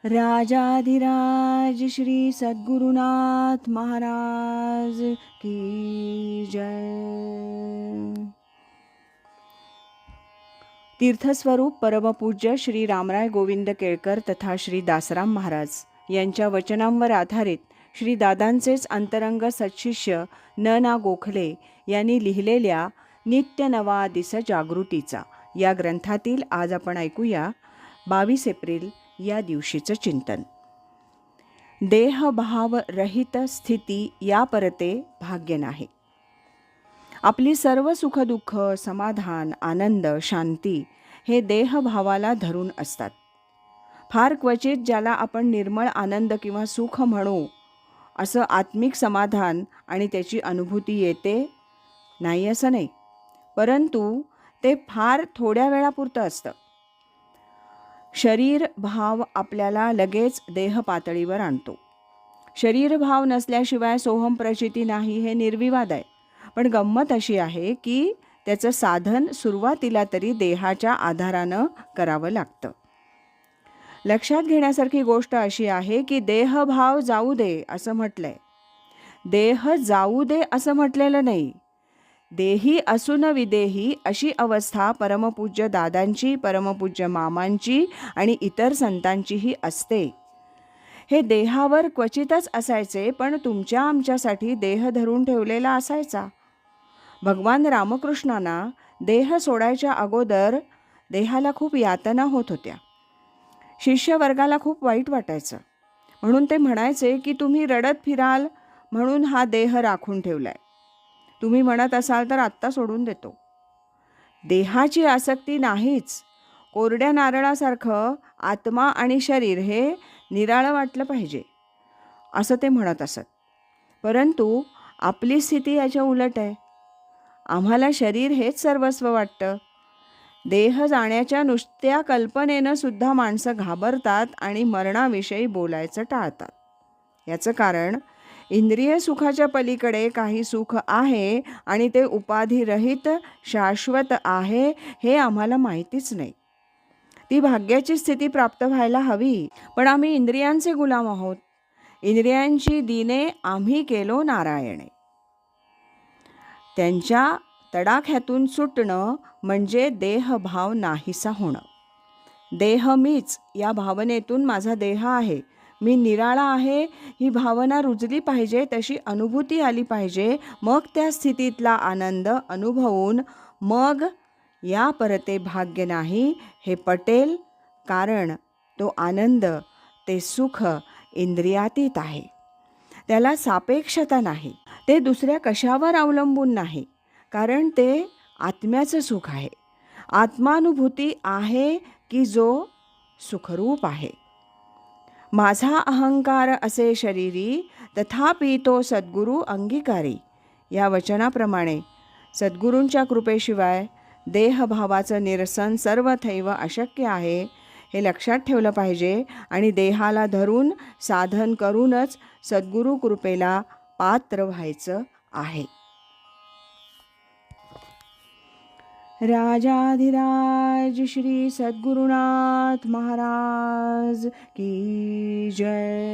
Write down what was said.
राजाधिराज श्री सद्गुरुनाथ महाराज की जय। तीर्थस्वरूप परमपूज्य श्री रामराय गोविंद केळकर तथा श्री दासराम महाराज यांच्या वचनांवर आधारित श्री दादांचेच अंतरंग सत्शिष्य न गोखले यांनी लिहिलेल्या नित्य नवा दिस जागृतीचा या ग्रंथातील आज आपण ऐकूया 22 एप्रिल या दिवशीचं चिंतन। देहभाव रहित स्थिती या परते भाग्य नाही। आपली सर्व सुखदुःख, समाधान, आनंद, शांती हे देहभावाला धरून असतात। फार क्वचित ज्याला आपण निर्मळ आनंद किंवा सुख म्हणू असं आत्मिक समाधान आणि त्याची अनुभूती येते, नाही असं नाही, परंतु ते फार थोड्या वेळापुरतं असतं। शरीर भाव आपल्याला लगेच देह पातळीवर आणतो। शरीर भाव नसल्याशिवाय सोहम प्रचिती नाही हे निर्विवाद आहे, पण गंमत अशी आहे की त्याचं साधन सुरुवातीला तरी देहाच्या आधारानं करावं लागतं। लक्षात घेण्यासारखी गोष्ट अशी आहे की देहभाव जाऊ दे असं म्हटलंय, देह जाऊ दे असं म्हटलेलं नाही। देही असून विदेही अशी अवस्था परमपूज्य दादांची, परमपूज्य मामांची आणि इतर संतांचीही असते। हे देहावर क्वचितच असायचे, पण तुमच्या आमच्यासाठी देह धरून ठेवलेला असायचा। भगवान रामकृष्णांना देह सोडायच्या अगोदर देहाला खूप यातना होत होत्या। शिष्यवर्गाला खूप वाईट वाटायचं, म्हणून ते म्हणायचे की तुम्ही रडत फिराल म्हणून हा देह राखून ठेवलाय, तुम्ही म्हणत असाल तर आत्ता सोडून देतो। देहाची आसक्ती नाहीच, कोरड्या नारळासारखं आत्मा आणि शरीर हे निराळं वाटलं पाहिजे असं ते म्हणत असत। परंतु आपली स्थिती याच्या उलट आहे। आम्हाला शरीर हेच सर्वस्व वाटतं। देह जाण्याच्या नुसत्या कल्पनेनं सुद्धा माणसं घाबरतात आणि मरणाविषयी बोलायचं टाळतात। याचं कारण इंद्रिय सुखाच्या पलीकडे काही सुख आहे आणि ते उपाधिरहित शाश्वत आहे हे आम्हाला माहितीच नाही। ती भाग्याची स्थिती प्राप्त व्हायला हवी, पण आम्ही इंद्रियांचे गुलाम आहोत। इंद्रियांची दिने आम्ही केलो नारायणे। त्यांच्या तडाख्यातून सुटणं म्हणजे देहभाव नाहीसा होणं। देह मीच या भावनेतून माझा देह आहे, मी निराळा आहे ही भावना रुजली पाहिजे, तशी अनुभूती आली पाहिजे। मग त्या स्थितीतला आनंद अनुभवून मग या परते भाग्य नाही हे पटेल, कारण तो आनंद, ते सुख इंद्रियातीत आहे। त्याला सापेक्षता नाही, ते दुसऱ्या कशावर अवलंबून नाही, कारण ते आत्म्याचं सुख आहे। आत्मानुभूती आहे की जो सुखरूप आहे। माझा अहंकार असे शरीरी, तथापि तो सद्गुरू अंगीकारी या वचनाप्रमाणे सद्गुरूंच्या कृपेशिवाय देहभावाचं निरसन सर्वथैव अशक्य आहे हे लक्षात ठेवलं पाहिजे आणि देहाला धरून साधन करूनच सद्गुरू कृपेला पात्र व्हायचं आहे। राजाधिराज श्री सद्गुरुनाथ महाराज की जय।